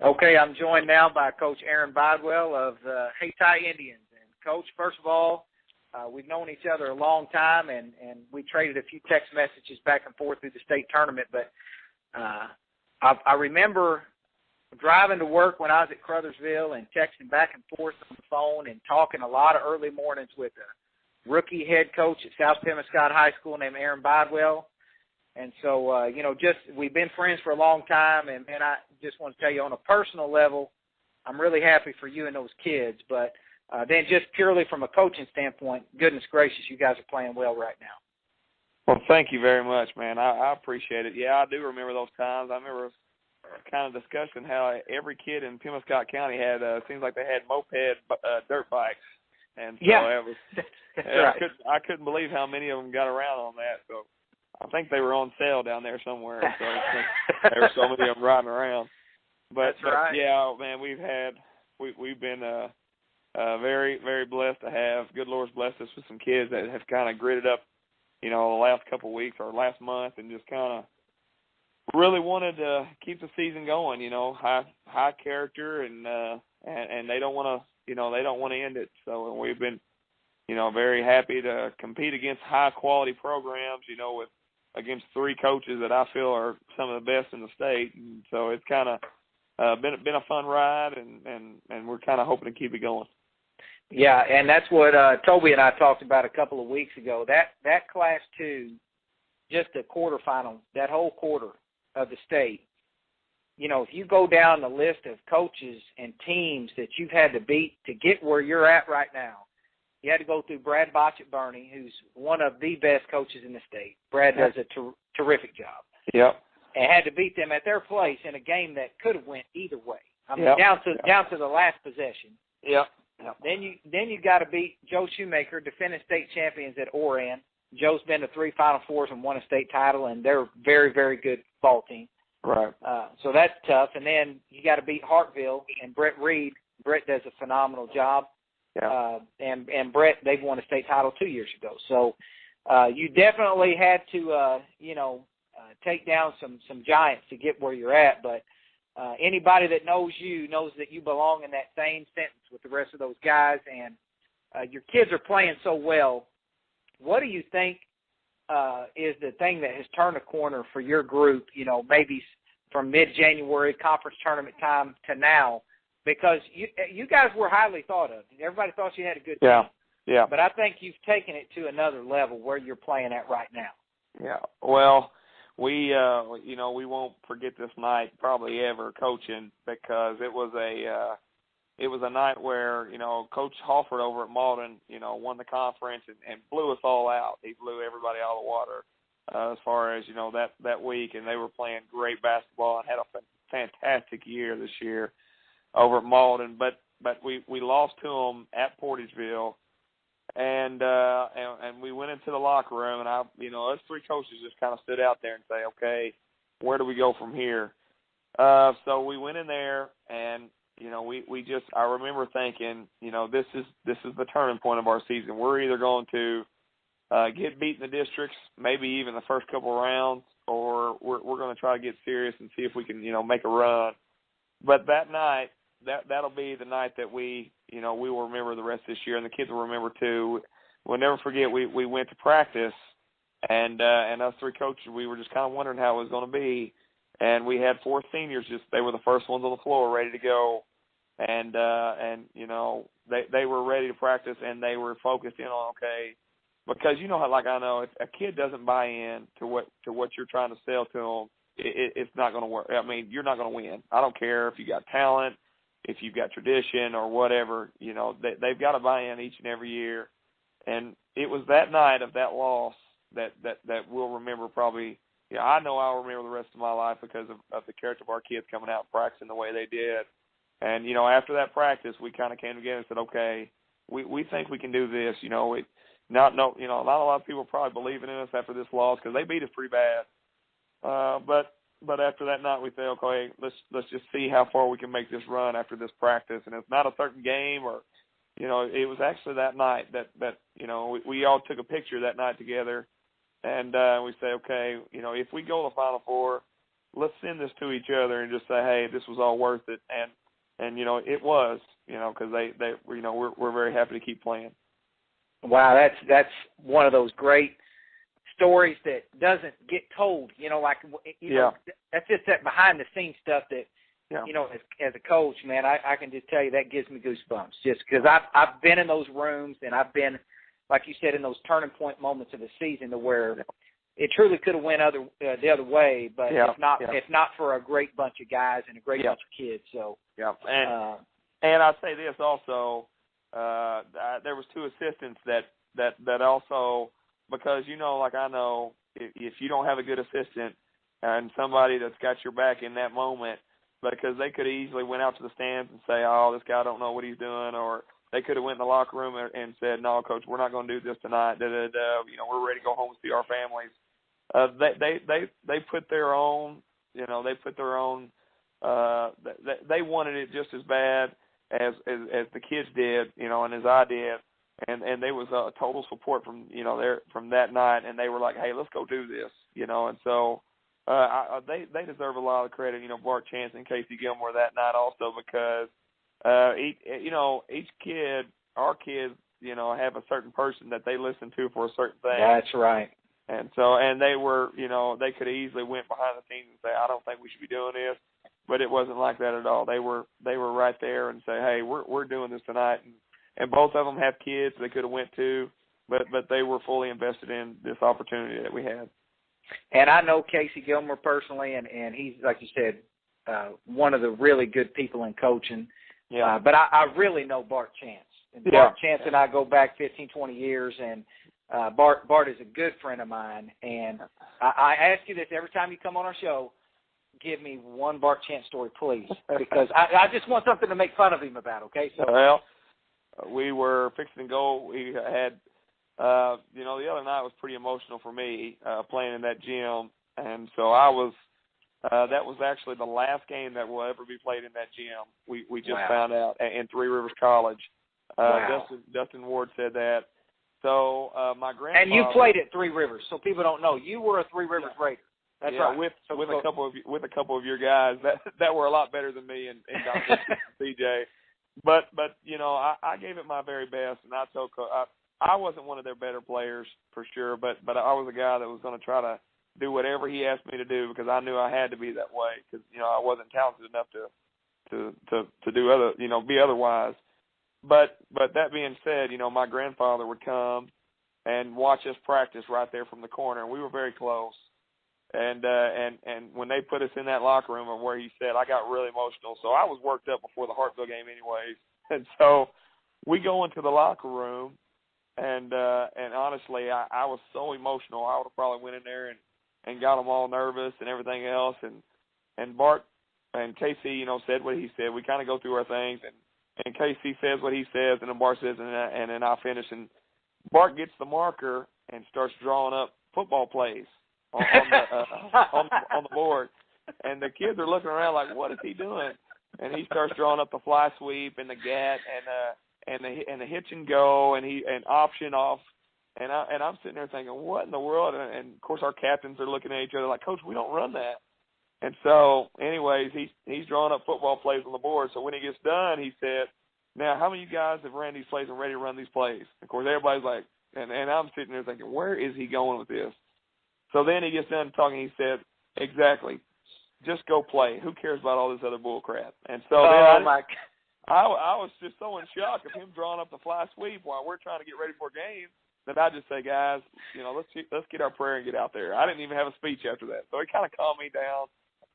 Okay, I'm joined now by Coach A-Aron Bidewell of the Hayti Indians. And, Coach, first of all, we've known each other a long time, and we traded a few text messages back and forth through the state tournament. But I remember driving to work when I was at Crothersville and texting back and forth on the phone and talking a lot of early mornings with a rookie head coach at South Pemmascott High School named A-Aron Bidewell. And so, we've been friends for a long time, and I just want to tell you on a personal level, I'm really happy for you and those kids. But then just purely from a coaching standpoint, goodness gracious, you guys are playing well right now. Well, thank you very much, man. I appreciate it. Yeah, I do remember those times. I remember kind of discussing how every kid in Pemmascott County had, seems like they had moped dirt bikes. And so yeah, it was, that's right. I couldn't believe how many of them got around on that. So I think they were on sale down there somewhere. So there were so many of them riding around. But, that's right. Yeah, man, we've been very, very blessed to have. Good Lord's blessed us with some kids that have kind of gritted up, the last couple of weeks or last month, and just kind of really wanted to keep the season going. High character, and they don't want to end it. So we've been, very happy to compete against high quality programs. Against three coaches that I feel are some of the best in the state, and so it's kind of been a fun ride, and we're kind of hoping to keep it going. Yeah, and that's what Toby and I talked about a couple of weeks ago. That Class 2, just the quarterfinal, that whole quarter of the state, if you go down the list of coaches and teams that you've had to beat to get where you're at right now, you had to go through Brad Botch at Bernie, who's one of the best coaches in the state. Brad does a terrific job. Yep. And had to beat them at their place in a game that could have went either way. I mean, yep. down to the last possession. Yep. Then you got to beat Joe Shoemaker, defending state champions at A-Aron. Joe's been to 3 Final Fours and won a state title, and they're a very, very good ball team. Right. So that's tough. And then you got to beat Hartville and Brett Reed. Brett does a phenomenal job. Yeah. And Brett, they've won a state title 2 years ago. So you definitely had to, take down some giants to get where you're at. But anybody that knows you knows that you belong in that same sentence with the rest of those guys. And your kids are playing so well. What do you think is the thing that has turned a corner for your group, maybe from mid-January conference tournament time to now? Because you guys were highly thought of. Everybody thought you had a good team. Yeah. But I think you've taken it to another level where you're playing at right now. Yeah. Well, we won't forget this night probably ever coaching, because it was a night where, Coach Halford over at Malden, won the conference and blew us all out. He blew everybody out of the water as far as, that week, and they were playing great basketball and had a fantastic year this year over at Malden, but we lost to them at Portageville, and we went into the locker room, and us three coaches just kind of stood out there and say, okay, where do we go from here? So we went in there, and I remember thinking, this is the turning point of our season. We're either going to get beat in the districts, maybe even the first couple of rounds, or we're going to try to get serious and see if we can make a run. But that night, that'll be the night that we will remember the rest of this year, and the kids will remember too. We'll never forget we went to practice, and us three coaches, we were just kind of wondering how it was going to be, and we had 4 seniors. They were the first ones on the floor, ready to go, and they were ready to practice, and they were focused in on, okay, because like I know, if a kid doesn't buy in to what you're trying to sell to them, it's not going to work. I mean, you're not going to win. I don't care if you got talent, if you've got tradition or whatever, they've got to buy in each and every year. And it was that night of that loss that we'll remember probably. I know I'll remember the rest of my life because of the character of our kids coming out and practicing the way they did. And, after that practice, we kind of came together and said, okay, we think we can do this. Not a lot of people probably believing in us after this loss because they beat us pretty bad. But after that night, we say, okay, let's just see how far we can make this run after this practice. And it's not a certain game, or it was actually that night that we all took a picture that night together, and we say, okay, if we go to the Final Four, let's send this to each other and just say, hey, this was all worth it. And it was, because they we're very happy to keep playing. Wow, that's one of those great stories that doesn't get told. That's just that behind the scenes stuff that, as a coach, man, I can just tell you that gives me goosebumps just because I've been in those rooms and I've been, like you said, in those turning point moments of the season to where it truly could have went the other way, but if not for a great bunch of guys and a great bunch of kids. So and I'll say this also, there was two assistants that also, because I know if you don't have a good assistant and somebody that's got your back in that moment, because they could easily went out to the stands and say, oh, this guy don't know what he's doing, or they could have went in the locker room and said, no, coach, we're not going to do this tonight. We're ready to go home and see our families. They put their own, they wanted it just as bad as the kids did, and as I did. And there was a total support from from that night, and they were like, hey, let's go do this, and so they deserve a lot of credit, Bart Chance and Casey Gilmore that night also, because each kid, our kids, have a certain person that they listen to for a certain thing. That's right. And so, and they were, they could have easily went behind the scenes and say, I don't think we should be doing this, but it wasn't like that at all. They were right there and say, hey, we're doing this tonight. And both of them have kids they could have went to, but they were fully invested in this opportunity that we had. And I know Casey Gilmore personally, and he's, like you said, one of the really good people in coaching. Yeah. But I really know Bart Chance. And Bart Chance and I go back 15, 20 years, and Bart is a good friend of mine. And I ask you this every time you come on our show, give me one Bart Chance story, please, because I just want something to make fun of him about, okay? So. Well, we were fixing to go. We had, the other night was pretty emotional for me playing in that gym. And so I was, that was actually the last game that will ever be played in that gym. We just found out in Three Rivers College. Dustin Ward said that. So my grandfather. And you played at Three Rivers, so people don't know. You were a Three Rivers Raider. That's right. With a couple of your guys that were a lot better than me and Dr. CJ. But I gave it my very best, and I told I wasn't one of their better players for sure, but I was a guy that was going to try to do whatever he asked me to do because I knew I had to be that way because I wasn't talented enough to do other be otherwise. But that being said, my grandfather would come and watch us practice right there from the corner, and we were very close. And when they put us in that locker room, or where he said, I got really emotional. So I was worked up before the Hartville game, anyways. And so we go into the locker room, and honestly, I was so emotional. I would have probably went in there and got them all nervous and everything else. And Bart and Casey, said what he said. We kind of go through our things, and Casey says what he says, and then Bart says, and then I finish. And Bart gets the marker and starts drawing up football plays on the board, and the kids are looking around like, what is he doing? And he starts drawing up the fly sweep and the gat and the hitch and go and option off, and I'm sitting there thinking, what in the world? And of course our captains are looking at each other like, Coach, we don't run that. And so anyways, he's drawing up football plays on the board. So when he gets done, he said, now how many of you guys have ran these plays and ready to run these plays? Of course everybody's like, and I'm sitting there thinking, where is he going with this? So then he gets done talking. He said, exactly, just go play. Who cares about all this other bull crap? And so I was just so in shock of him drawing up the fly sweep while we're trying to get ready for a game that I just say, guys, let's get our prayer and get out there. I didn't even have a speech after that. So it kind of calmed me down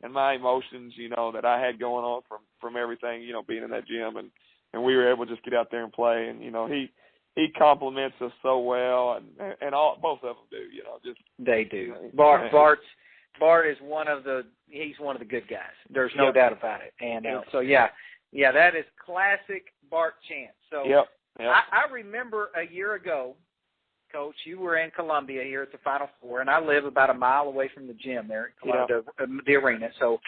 and my emotions, that I had going on from everything, being in that gym. And we were able to just get out there and play. And, he compliments us so well, and both of them do, They do. Bart is one of the good guys. There's no doubt about it. And so that is classic Bart Chance. So I remember a year ago, Coach, you were in Columbia here at the Final Four, and I live about a mile away from the gym there at Columbia, the arena. So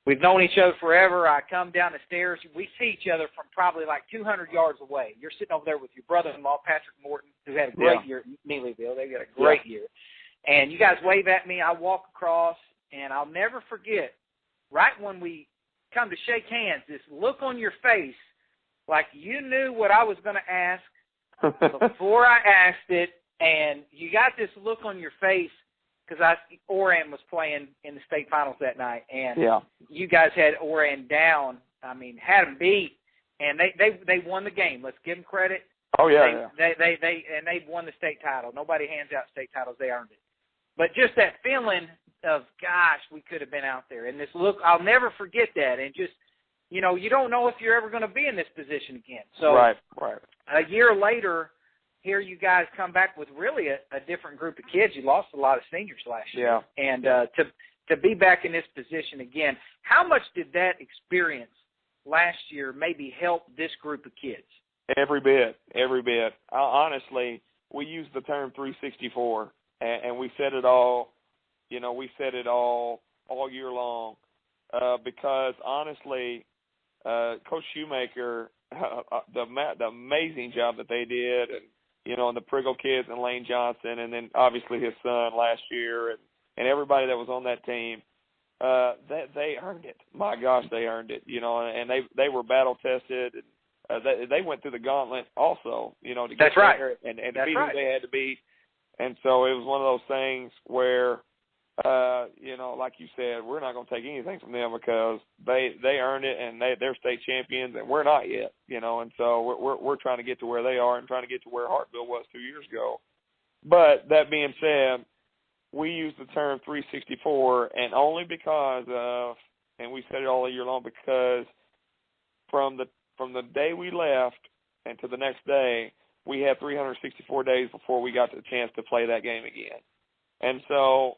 we've known each other forever. I come down the stairs. We see each other from probably like 200 yards away. You're sitting over there with your brother-in-law, Patrick Morton, who had a great year at Neelyville. They got a great year. And you guys wave at me. I walk across, and I'll never forget, right when we come to shake hands, this look on your face like you knew what I was going to ask before I asked it, and you got this look on your face because A-Aron was playing in the state finals that night, and you guys had A-Aron down. I mean, had them beat, and they won the game. Let's give them credit. Oh yeah, they won the state title. Nobody hands out state titles; they earned it. But just that feeling of, gosh, we could have been out there, and this look, I'll never forget that. And just, you know, you don't know if you're ever going to be in this position again. So right. A year later, here you guys come back with really a different group of kids. You lost a lot of seniors last year. And to be back in this position again, how much did that experience last year maybe help this group of kids? Every bit. Honestly, we use the term 364, and we said it all, you know, all year long, because honestly, Coach Shoemaker, the amazing job that they did, and, you know, and the Priggle kids and Lane Johnson, and then obviously his son last year, and everybody that was on that team, they earned it. My gosh, they earned it, you know, and they were battle tested, and they went through the gauntlet also, you know, to get there and to beat who they had to beat. And so it was one of those things where, you know, like you said, we're not going to take anything from them because they earned it, and they're state champions, and we're not yet, you know. And so we're trying to get to where they are and trying to get to where Hartville was 2 years ago. But that being said, we use the term 364, and only because of, and we said it all year long, because from the day we left and to the next day, we had 364 days before we got the chance to play that game again. And so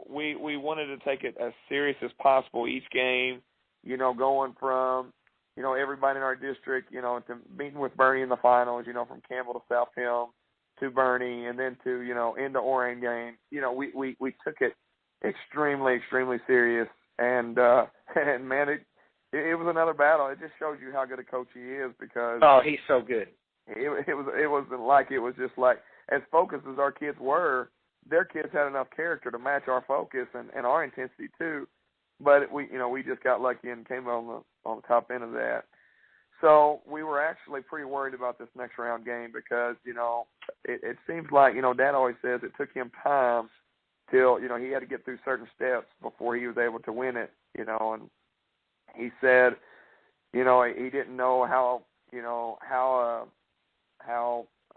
we wanted to take it as serious as possible each game, you know, going from, you know, everybody in our district, you know, to meeting with Bernie in the finals, you know, from Campbell to South Hill to Bernie, and then to, you know, into Orange game. You know, we took it extremely, extremely serious, and man, it was another battle. It just shows you how good a coach he is, because he's so good. It wasn't like it was just like, as focused as our kids were, their kids had enough character to match our focus and our intensity too. But we just got lucky and came on the top end of that. So we were actually pretty worried about this next round game because, you know, it seems like, you know, Dad always says it took him time till, you know, he had to get through certain steps before he was able to win it, you know. And he said, you know, he didn't know how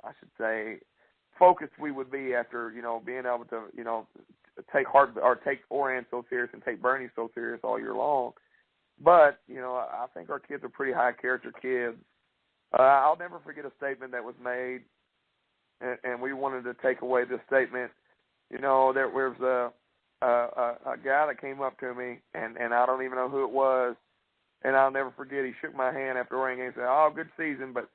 I should say focused we would be after, you know, being able to, you know, take Oran so serious and take Bernie so serious all year long. But, you know, I think our kids are pretty high character kids. I'll never forget a statement that was made, and we wanted to take away this statement. You know, there was a guy that came up to me, and I don't even know who it was, and I'll never forget, he shook my hand after Oran game and said, "Oh, good season, but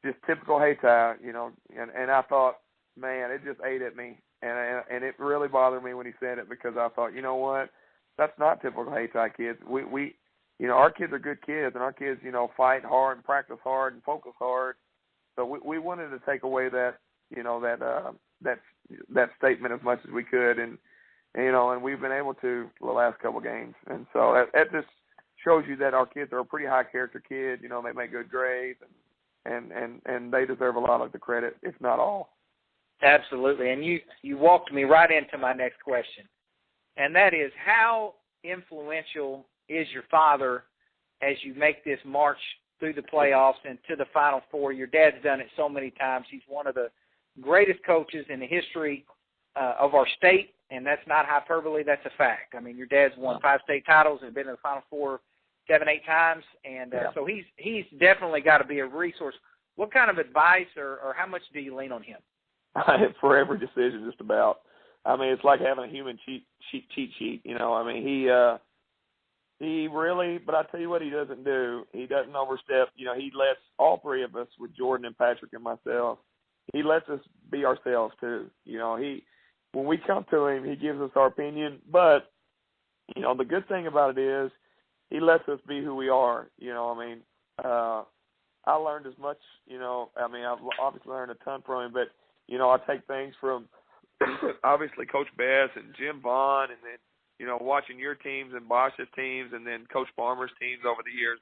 just typical Hayti," you know. And I thought, man, it just ate at me, and it really bothered me when he said it, because I thought, you know what, that's not typical Hayti kids. We you know, our kids are good kids, and our kids, you know, fight hard and practice hard and focus hard. So we wanted to take away that, you know, that statement as much as we could, and you know, and we've been able to the last couple of games. And so that just shows you that our kids are a pretty high character kids. You know, they make good grades, and they deserve a lot of the credit, if not all. Absolutely. And you walked me right into my next question, and that is, how influential is your father as you make this march through the playoffs and to the Final Four? Your dad's done it so many times. He's one of the greatest coaches in the history of our state, and that's not hyperbole. That's a fact. I mean, your dad's won 5 state titles and been in the Final Four 7, 8 times, and so he's definitely got to be a resource. What kind of advice or how much do you lean on him? For every decision, just about. I mean, it's like having a human cheat sheet. You know, I mean, he really, but I tell you what he doesn't do. He doesn't overstep. You know, he lets all three of us, with Jordan and Patrick and myself, he lets us be ourselves too. You know, when we come to him, he gives us our opinion. But, you know, the good thing about it is he lets us be who we are. You know, I mean, I learned as much, you know, I mean, I've obviously learned a ton from him, but, you know, I take things from obviously Coach Bass and Jim Vaughn, and then, watching your teams and Bosch's teams and then Coach Farmer's teams over the years,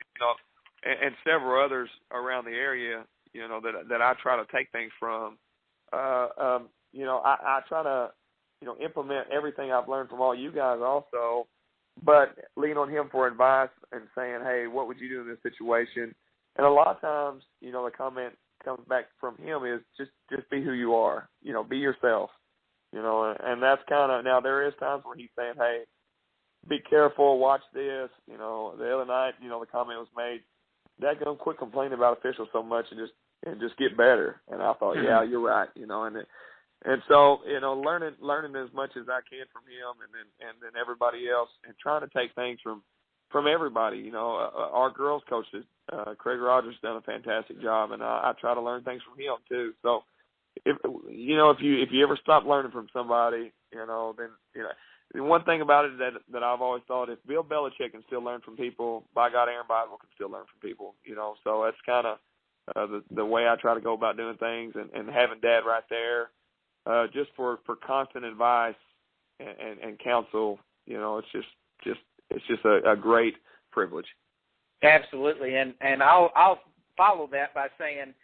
and several others around the area, that I try to take things from. I try to, implement everything I've learned from all you guys also, but lean on him for advice and saying, hey, what would you do in this situation? And a lot of times, the comment comes back from him is just be who you are, be yourself, and that's kind of, now there is times where he's saying, hey, be careful, watch this. The other night, the comment was made, that gonna quit complaining about officials so much and just get better. And I thought, yeah, you're right, and so, learning as much as I can from him and then everybody else, and trying to take things from everybody. Our girls coach, Craig Rogers, done a fantastic job, and I try to learn things from him too. So, if you ever stop learning from somebody, then one thing about it that I've always thought, if Bill Belichick can still learn from people, by God, Aaron Bidewell can still learn from people. So that's kind of the way I try to go about doing things, and having Dad right there. Just for constant advice and counsel, it's just a great privilege. Absolutely, and I'll follow that by saying,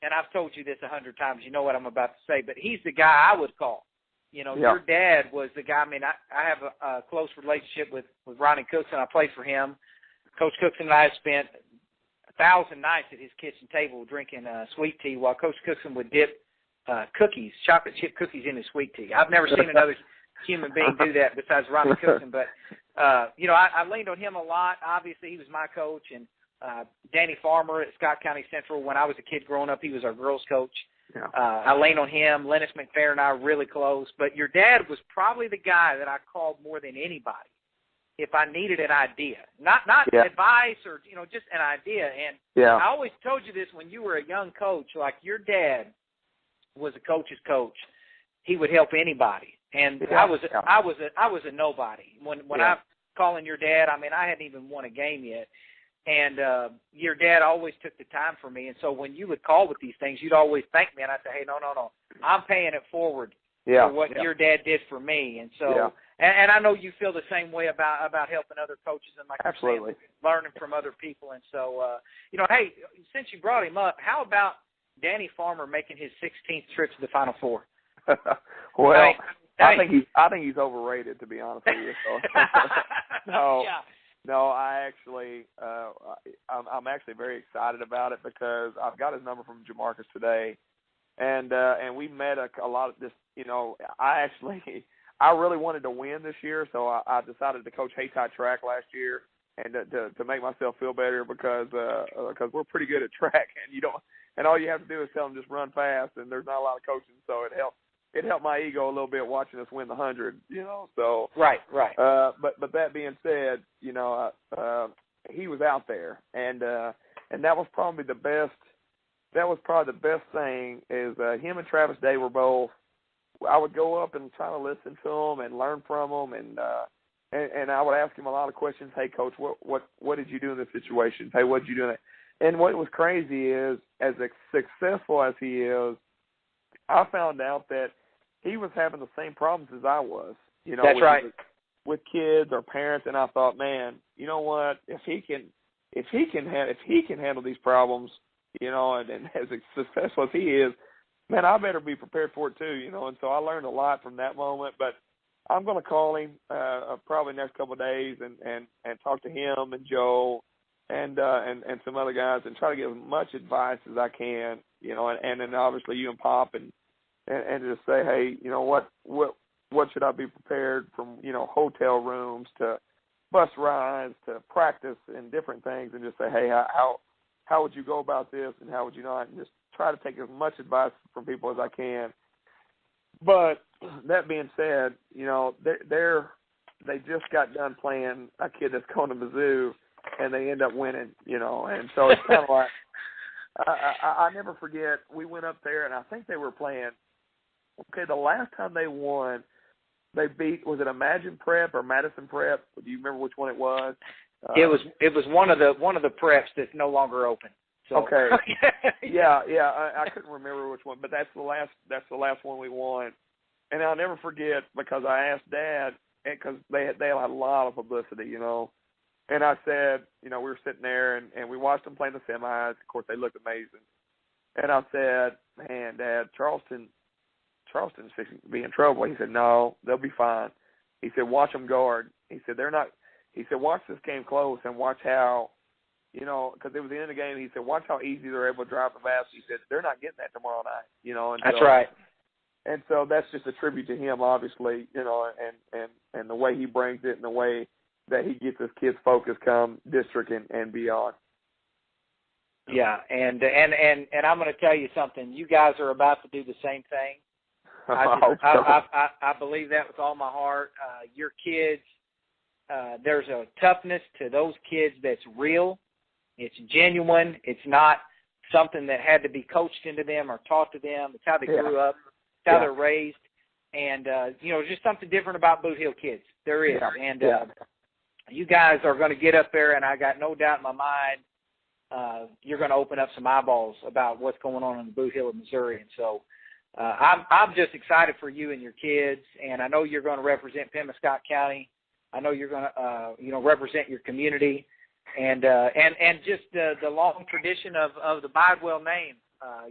and I've told you this 100 times, you know what I'm about to say, but he's the guy I would call. Your dad was the guy. I mean, I have a close relationship with Ronnie Cookson. I played for him. Coach Cookson and I have spent 1,000 nights at his kitchen table drinking sweet tea while Coach Cookson would dip cookies, chocolate chip cookies in his sweet tea. I've never seen another human being do that besides Ronnie Cookson. But, I leaned on him a lot. Obviously, he was my coach. And Danny Farmer at Scott County Central, when I was a kid growing up, he was our girls coach. Yeah. I leaned on him. Lennox McFerrin and I were really close. But your dad was probably the guy that I called more than anybody if I needed an idea. Not advice or, just an idea. And I always told you this when you were a young coach, like your dad was a coach's coach. He would help anybody. And I was a nobody. When I calling your dad, I mean, I hadn't even won a game yet. And your dad always took the time for me. And so when you would call with these things, you'd always thank me. And I'd say, hey, no. I'm paying it forward for what your dad did for me. And so, and I know you feel the same way about helping other coaches and like absolutely learning from other people. And so, hey, since you brought him up, how about Danny Farmer making his 16th trip to the Final Four? Well, I think he's overrated, to be honest with you. So. No, I actually, I'm actually very excited about it because I've got his number from Jamarcus today, and we met a lot of this. I really wanted to win this year, so I decided to coach Hayti track last year, and to make myself feel better because we're pretty good at track, and all you have to do is tell them just run fast, and there's not a lot of coaching, so it helped. It helped my ego a little bit watching us win the 100, So right. But that being said, he was out there, and that was probably the best. That was probably the best thing is him and Travis Day were both. I would go up and try to listen to them and learn from them, and I would ask him a lot of questions. Hey, Coach, what did you do in this situation? Hey, what did you do in it? And what was crazy is, as successful as he is, I found out that he was having the same problems as I was, That's right. With kids or parents, and I thought, man, you know what? If he can handle these problems, and as successful as he is, man, I better be prepared for it too, And so I learned a lot from that moment. But I'm going to call him probably next couple of days and talk to him and Joe and some other guys and try to give as much advice as I can, and then obviously you and Pop and just say, hey, what should I be prepared from, hotel rooms to bus rides to practice and different things, and just say, hey, how would you go about this and how would you not, and just try to take as much advice from people as I can. But that being said, they just got done playing a kid that's going to Mizzou, and they end up winning, and so it's kind of like, I never forget, we went up there, and I think they were playing, the last time they won, they beat, was it Imagine Prep or Madison Prep? Do you remember which one it was? It was one of the preps that's no longer open. So. Okay. Yeah. I couldn't remember which one, but that's the last one we won. And I'll never forget because I asked Dad, because they had a lot of publicity, you know. And I said, you know, we were sitting there and we watched them play in the semis. Of course, they looked amazing. And I said, man, Dad, Charleston's fixing to be in trouble. He said, no, they'll be fine. He said, watch them guard. He said, watch this game close and watch how, you know, because it was the end of the game. He said, watch how easy they're able to drive the basket. He said, they're not getting that tomorrow night, you know. And that's right. And so that's just a tribute to him, obviously, you know, and the way he brings it and the way that he gets his kids focused come district and beyond. Yeah, and I'm going to tell you something. You guys are about to do the same thing. I believe that with all my heart. Your kids, there's a toughness to those kids that's real. It's genuine. It's not something that had to be coached into them or taught to them. It's how they grew up. It's how they're raised. And, you know, just something different about Boot Hill kids. There is. Yeah. And you guys are going to get up there, and I got no doubt in my mind you're going to open up some eyeballs about what's going on in the Boot Hill of Missouri. And so I'm just excited for you and your kids, and I know you're going to represent Pemiscot County. I know you're going to, you know, represent your community, and just the long tradition of the Bidewell name.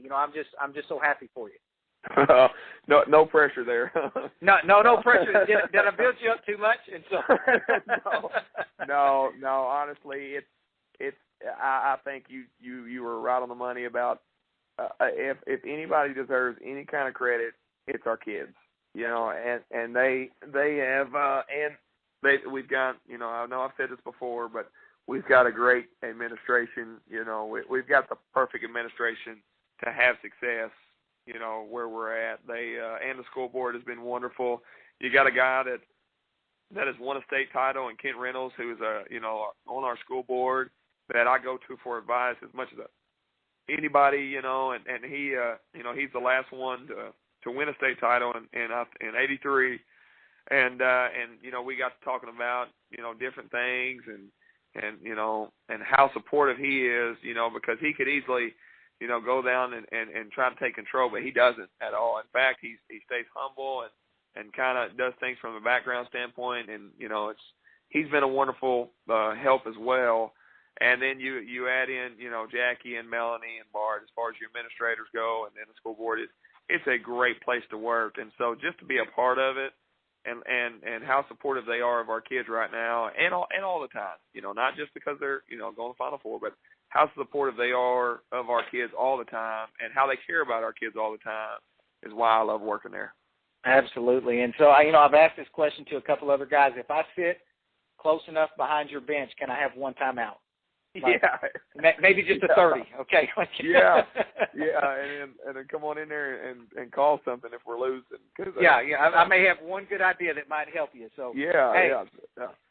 You know, I'm just so happy for you. No pressure there. no pressure. Did I build you up too much? And so no. Honestly, it's. I think you were right on the money about if anybody deserves any kind of credit, it's our kids. You know, and they have we've got, you know, I know I've said this before, but we've got a great administration. You know, we've got the perfect administration to have success. You know, where we're at. They and the school board has been wonderful. You got a guy that has won a state title, and Kent Reynolds, who is on our school board that I go to for advice as much as anybody. You know, and he he's the last one to win a state title in '83, and you know, we got to talking about, you know, different things and you know, and how supportive he is. You know, because he could easily, you know, go down and try to take control, but he doesn't at all. In fact, he stays humble and kind of does things from a background standpoint, and, you know, he's been a wonderful help as well. And then you add in, you know, Jackie and Melanie and Bart as far as your administrators go, and then the school board. It's a great place to work, and so just to be a part of it, and how supportive they are of our kids right now, and all the time, you know, not just because they're, you know, going to Final Four, but how supportive they are of our kids all the time, and how they care about our kids all the time is why I love working there. Absolutely. And so, you know, I've asked this question to a couple other guys. If I sit close enough behind your bench, can I have one timeout? Like, maybe just a 30, okay? yeah, and then come on in there and call something if we're losing. I may have one good idea that might help you. So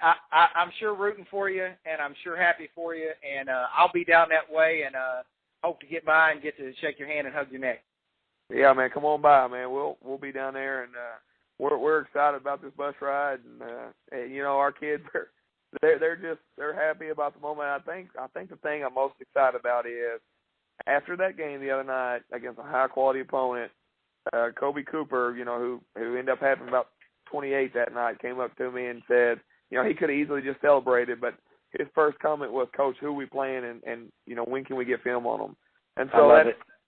I'm sure rooting for you, and I'm sure happy for you, and I'll be down that way, and hope to get by and get to shake your hand and hug your neck. Yeah, man, come on by, man. We'll be down there, and we're excited about this bus ride, and you know, our kids are. They're happy about the moment. I think the thing I'm most excited about is after that game the other night against a high quality opponent, Kobe Cooper, you know, who ended up having about 28 that night, came up to me and said, you know, he could have easily just celebrated, but his first comment was, "Coach, who are we playing, and you know, when can we get film on them?" And so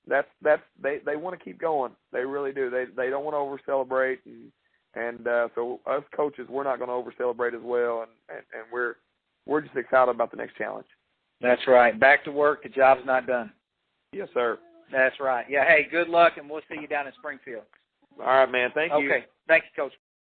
they want to keep going. They really do. They don't want to over celebrate. And so us coaches, we're not going to over-celebrate as well, and we're just excited about the next challenge. That's right. Back to work. The job's not done. Yes, sir. That's right. Yeah, hey, good luck, and we'll see you down in Springfield. All right, man. Thank you. Okay. Thank you, Coach.